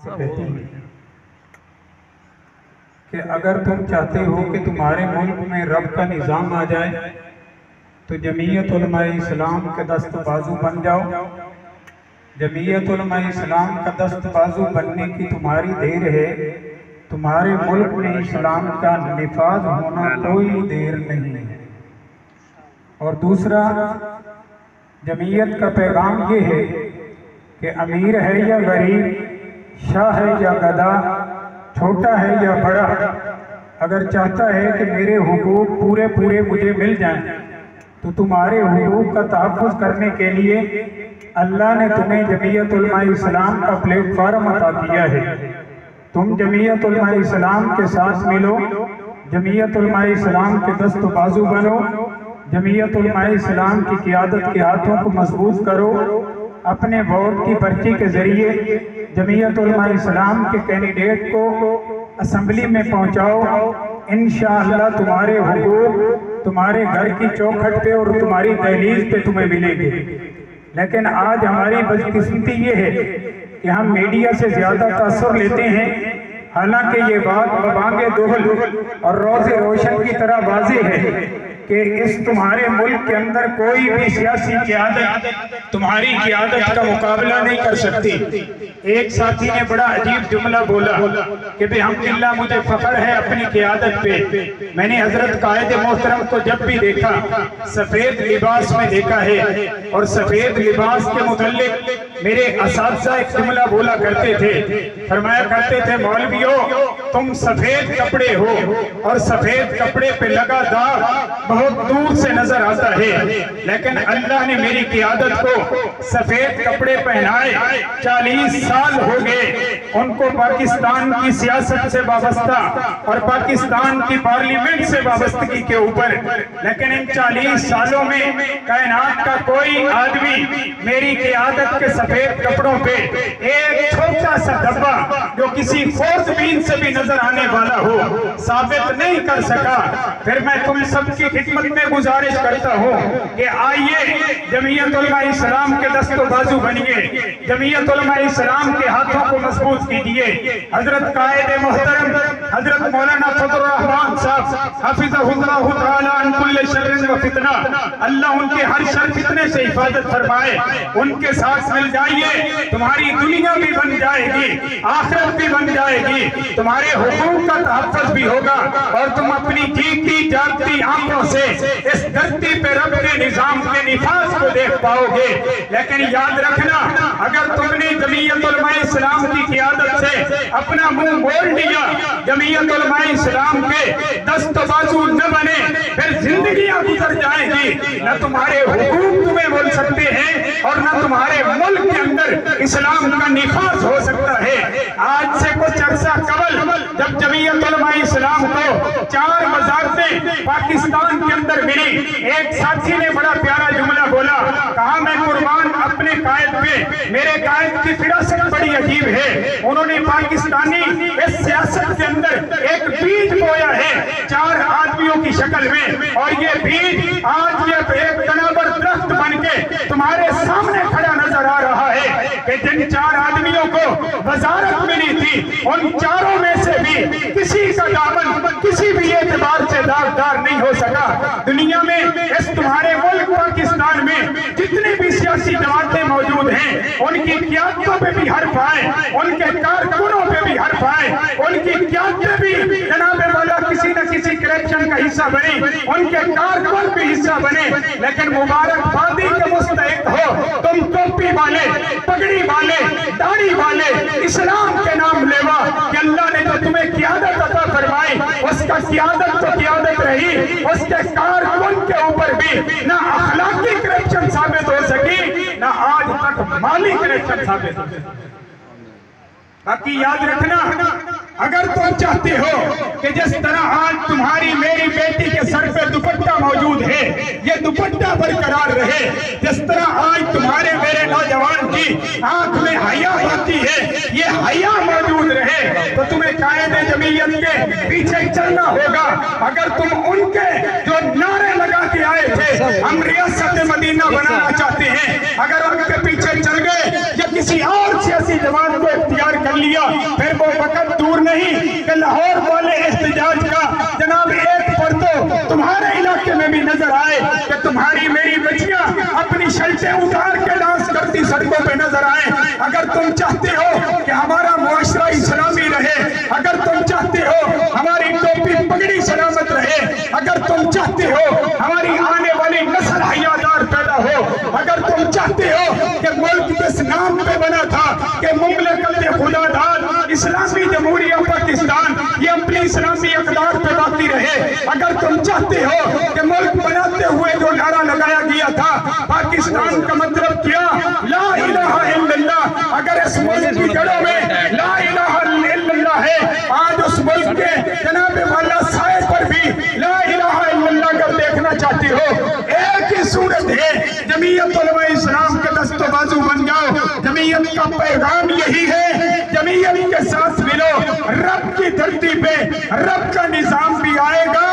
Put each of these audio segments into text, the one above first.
کہتی ہیں کہ اگر تم چاہتے ہو کہ تمہارے ملک میں رب کا نظام آ جائے تو جمعیت علماء اسلام کے دست بازو بن جاؤ۔ جمعیت علماء اسلام کا دست بازو بننے کی تمہاری دیر ہے، تمہارے ملک میں اسلام کا نفاذ ہونا کوئی دیر نہیں ہے۔ اور دوسرا، جمعیت کا پیغام یہ ہے کہ امیر ہے یا غریب، شاہ ہے یا گدا، چھوٹا ہے یا بڑا، اگر چاہتا ہے کہ میرے حقوق پورے مجھے مل جائیں تو تمہارے حقوق کا تحفظ کرنے کے لیے اللہ نے تمہیں جمعیت علماء اسلام کا پلیٹ فارم عطا کیا ہے۔ تم جمعیت علماء اسلام کے ساتھ ملو، جمعیت علماء اسلام کے دست بازو بنو، جمعیت علماء اسلام کی قیادت کے ہاتھوں کو مضبوط کرو، اپنے ووٹ کی پرچی کے ذریعے جمعیت علماء اسلام کے کینڈیڈیٹ کو اسمبلی میں پہنچاؤ۔ انشاءاللہ تمہارے حقوق تمہارے گھر کی چوکھٹ پہ اور تمہاری دہلیز پہ تمہیں ملیں گے۔ لیکن آج ہماری بدقسمتی یہ ہے کہ ہم میڈیا سے زیادہ تاثر لیتے ہیں، حالانکہ یہ بات ببانگ دہل اور روز روشن کی طرح واضح ہے کہ اس تمہارے ملک کے اندر کوئی بھی سیاسی قیادت تمہاری قیادت کا مقابلہ نہیں کر سکتی۔ ایک ساتھی نے بڑا عجیب جملہ بولا کہ بحمداللہ مجھے فخر ہے اپنی قیادت پہ۔ میں نے حضرت قائد محترم کو جب بھی دیکھا سفید لباس میں دیکھا ہے، اور سفید لباس کے متعلق میرے اساتذہ ایک جملہ بولا کرتے تھے، فرمایا کرتے تھے مولویو تم سفید کپڑے ہو اور سفید کپڑے پہ لگا داغ بہت دور سے نظر آتا ہے، لیکن اللہ نے میری قیادت کو سفید کپڑے پہنائے۔ 40 سال ہو گئے ان کو پاکستان کی سیاست سے وابستہ اور پاکستان کی پارلیمنٹ سے وابستگی کے اوپر، لیکن ان 40 سالوں میں کائنات کا کوئی آدمی میری قیادت کے سفید کپڑوں پہ ایک چھوٹا سا ڈبہ جو کسی فورس بین سے بھی نظر آنے والا ہو ثابت نہیں کر سکا۔ پھر میں تم سب کی خدمت میں گزارش کرتا ہوں کہ آئیے جمعیت علماء اسلام کے دست و بازو بنیے، جمعیت علماء اسلام کے ہاتھوں کو مضبوط کیجیے۔ حضرت قائد محترم حضرت مولانا فضل الرحمان صاحب حفظہ اللہ تعالی عن کل شر و فتنہ، اللہ ان کے ہر شر فتنے سے حفاظت فرمائے، ان کے ساتھ مل جائیے، تمہاری دنیا بھی بن جائے گی، آخرت بھی بن جائے گی، تمہارے حقوق کا تحفظ بھی ہوگا، اور تم اپنی جیتی جاگتی آنکھوں سے اس دھرتی پہ رب کے نظام کے نفاذ کو دیکھ پاؤ گے۔ لیکن یاد رکھنا، اگر تم نے جمعیت علماء اسلام کی قیادت سے اپنا منہ موڑ لیا، جمعیت علماء اسلام کے دست بازو نہ بنے، پھر زندگیاں گزر جائیں گی، نہ تمہارے حقوق تمہیں مل سکتے ہیں اور نہ تمہارے ملک کے اندر اسلام کا نفاذ ہو سکتا ہے۔ آج سے کچھ عرصہ قبل جب جمعیت علماء اسلام کو 4 وزارتیں پاکستان کے اندر ملی، ایک ساتھی نے بڑا پیارا جملہ بولا، کہا میں قربان اپنے قائد پہ، میرے قائد کی فراست بڑی عجیب ہے، انہوں نے پاکستانی اس سیاست کے اندر ایک بیج بویا ہے 4 آدمیوں کی شکل میں، اور یہ بیج آج یہ ایک تناور درخت بن کے تمہارے سامنے کھڑا نظر آ رہا ہے کہ جن 4 آدمیوں کو وزارت ملی تھی ان 4 میں سے بھی کسی کا دامن کسی بھی اعتبار سے داغدار نہیں ہو سکا۔ دنیا میں اس تمہارے ملک پاکستان میں جتنے بھی سیاسی جماعتیں موجود ہیں ان کی قیادتوں پہ بھی حرف آئے، ان کے کارکنوں پہ بھی حرف آئے، ان کی قیادتیں بھی جناب والا کسی نہ کسی کرپشن کا حصہ بنی، ان کے کارکن بھی حصہ بنے، لیکن مبارک بادی کے مستحق ہو تم ٹوپی والے، پگڑی والے، داڑھی والے، اسلام کے نام لیوا کہ اللہ نے جو تمہیں قیادت عطا فرمائی اس کا قیادت تو قیادت رہی، اس کے کارکن کے اوپر بھی نہ اخلاقی کرپشن ثابت ہو سکی نہ آج تک مالی کرپشن ثابت ہو سکی۔ باقی یاد رکھنا، اگر تم چاہتے ہو کہ جس طرح آج تمہاری میری بیٹی کے سر پہ دوپٹہ موجود ہے یہ دوپٹہ برقرار رہے، جس طرح آج تمہارے میرے نوجوان کی آنکھ میں حیا ہوتی ہے یہ حیا موجود رہے، تو تمہیں قائد جمعیت کے پیچھے چلنا ہوگا۔ اگر تم ان کے جو نعرے لگا کے آئے تھے ہم ریاست مدینہ بنانا چاہتے ہیں، اگر ان کے پیچھے چل گئے یا کسی اور سیاسی جماعت کو اختیار کر لیا، پھر وہ وقت دور نہیں کہ لاہور والے احتجاج کا جناب ایک پرتو تمہارے علاقے میں بھی نظر آئے کہ تمہاری میری بچیاں اپنی شرٹیں اتار کے ڈانس کرتی سڑکوں پہ نظر آئیں۔ اگر تم چاہتے ہو کہ ہمارا معاشرہ اسلامی رہے، اگر تم چاہتے ہو ہماری ٹوپی پگڑی سلامت رہے، اگر تم چاہتے ہو ہماری آنے والی نسل حیادار پیدا ہو، اگر تم چاہتے ہو کہ ملک کس نام پہ بنا تھا کہ مملکت خدا داد اسلامی جمہوریہ پاکستان یہ اپنی اسلامی اقدار پہ باقی رہے، اگر تم چاہتے ہو کہ ملک بناتے ہوئے جو نعرہ لگایا گیا تھا پاکستان کا مطلب کیا لا الہ الا اللہ، اگر اس ملک کی جڑوں میں لا الہ الا اللہ ہے، آج اس ملک کے جناب والا سائے پر بھی لا الہ الا اللہ کر دیکھنا چاہتے ہو، ایک ہی صورت ہے جمعیت علماء اسلام کے دست و بازو بن جاؤ۔ جمعیت کا پیغام یہی ہے، جمعیت کے ساتھ ملو، رب کی دھرتی پہ رب کا نظام بھی آئے گا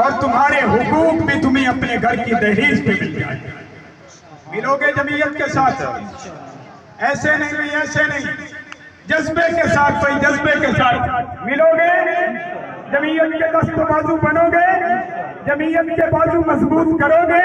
اور تمہارے حقوق بھی تمہیں اپنے گھر کی دہلیز پہ مل جائے گا۔ ملو گے جمعیت کے ساتھ؟ ایسے نہیں، ایسے نہیں، جذبے کے ساتھ، بھائی جذبے کے ساتھ ملو گے، جمعیت کے دست و بازو بنو گے، جمعیت کے بازو مضبوط کرو گے۔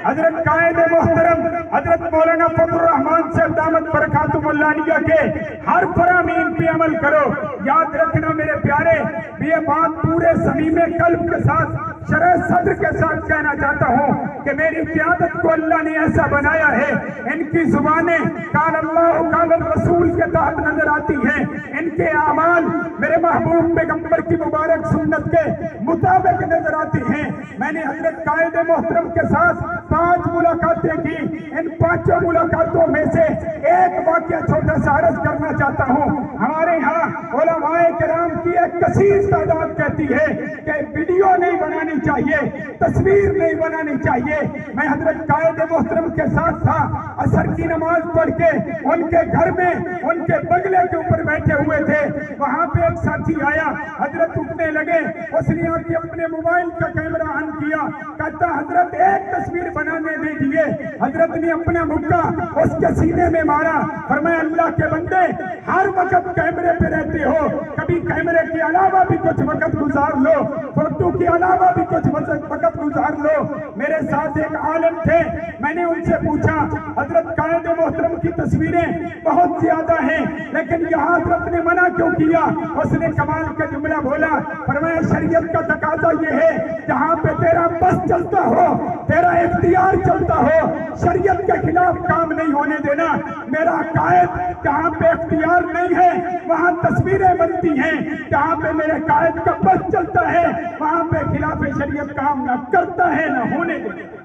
حضرت قائد محترم حضرت مولانا فضل الرحمان سے دامت برکاتہ اللہ علیہ کے ہر فرامین پہ عمل کرو۔ یاد رکھنا میرے پیارے، یہ بات پورے صمیم قلب کے ساتھ شرح صدر کے ساتھ کہنا چاہتا ہوں کہ میری قیادت کو اللہ نے ایسا بنایا ہے، ان کی زبانیں قال اللہ قال الرسول کے تحت نظر آتی ہیں، ان کے اعمال میرے محبوب پیغمبر کی مبارک سنت کے مطابق نظر آتی ہیں۔ میں نے حضرت قائد محترم کے ساتھ 5 ملاقاتیں کی، ان 5 ملاقاتوں میں سے ایک واقعہ چھوٹا سا عرض کرنا چاہتا ہوں۔ ہمارے ہاں علماء کرام کی ایک کثیر تعداد کہتی ہے کہ ویڈیو نہیں بنانی چاہیے، تصویر نہیں بنانی چاہیے۔ میں حضرت قائد محترم کے ساتھ تھا، عصر کی نماز پڑھ کے ان کے گھر میں ان کے بنگلے کے اوپر بیٹھے ہوئے تھے، وہاں پہ ایک ساتھی آیا، حضرت اٹھنے لگے، اس نے آ کے اپنے موبائل کا کیمرہ آن کیا، کہتا حضرت ایک تصویر بنانے دیجئے۔ حضرت نے اپنا مکہ اس کے سینے میں مارا، فرمایا اللہ کے بندے ہر وقت کیمرے پہ رہتے ہو، کبھی کیمرے کے علاوہ بھی کچھ وقت گزار لو، فوٹو کے علاوہ بھی کچھ وقت گزار لو۔ میرے ساتھ ایک عالم تھے، میں نے ان سے پوچھا حضرت قائد محترم کی تصویریں بہت زیادہ ہیں لیکن یہاں حضرت نے منع کیوں کیا؟ اس نے کمال کا جملہ بولا، فرمایا شریعت کا تقاضا یہ ہے جہاں پہ تیرا بس چلتا ہو، تیرا اختیار چلتا ہو، شریعت کے خلاف کام نہیں ہونے دینا۔ میرا قائد جہاں پہ اختیار نہیں ہے وہاں تصویریں بنتی ہیں، جہاں پہ میرے قائد کا بس چلتا ہے وہاں پہ خلاف شریعت کام نہ کرتا ہے نہ ہونے دیتا۔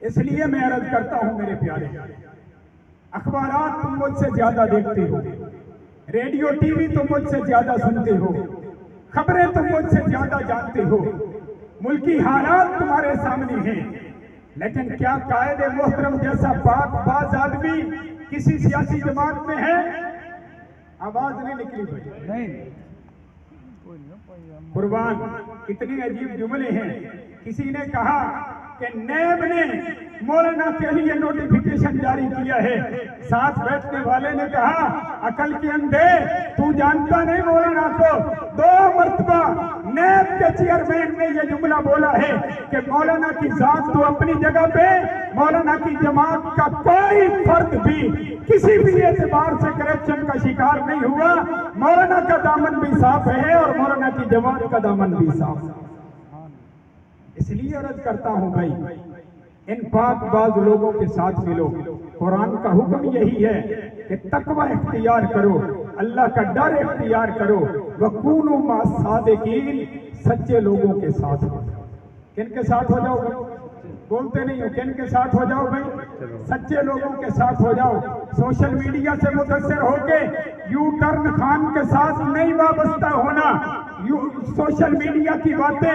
اس لیے میں عرض کرتا ہوں میرے پیارے، اخبارات تم مجھ سے زیادہ دیکھتے ہو، ریڈیو ٹی وی تم مجھ سے زیادہ سنتے ہو، خبریں تم مجھ سے زیادہ جانتے ہو، ملکی حالات تمہارے سامنے ہیں، لیکن کیا قائد محترم جیسا پاک باز آدمی کسی سیاسی جماعت میں ہے؟ آواز نہیں نکلی بھائی، قربان کتنی عجیب جملے ہیں۔ کسی نے کہا کہ نیب نے مولانا کے لیے نوٹیفیکیشن جاری کیا ہے، ساتھ بیٹھنے والے نے کہا عقل کے اندھے تو جانتا نہیں مولانا کو۔ 2 مرتبہ نیب کے چیئرمین نے یہ جملہ بولا ہے کہ مولانا کی ذات تو اپنی جگہ پہ، مولانا کی جماعت کا کوئی فرد بھی کسی بھی اعتبار سے کرپشن کا شکار نہیں ہوا، مولانا کا دامن بھی صاف ہے اور مولانا کی جماعت کا دامن بھی صاف ہے۔ اس لیے عرض کرتا ہوں بھائی، ان پاک باز لوگوں کے ساتھ ملو۔ قرآن کا حکم یہی ہے کہ تقوی اختیار کرو، اللہ کا ڈر اختیار کرو، وَكُونُوا مَعَ الصَّادِقِينَ، سچے لوگوں کے ساتھ ہو جاؤ۔ کن کے ساتھ ہو جاؤ بھائی؟ بولتے نہیں ہو، کن کے ساتھ ہو جاؤ بھائی؟ سچے لوگوں کے ساتھ ہو جاؤ۔ سوشل میڈیا سے متاثر ہو کے یو ٹرن خان کے ساتھ نہیں وابستہ ہونا۔ سوشل میڈیا کی باتیں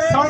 100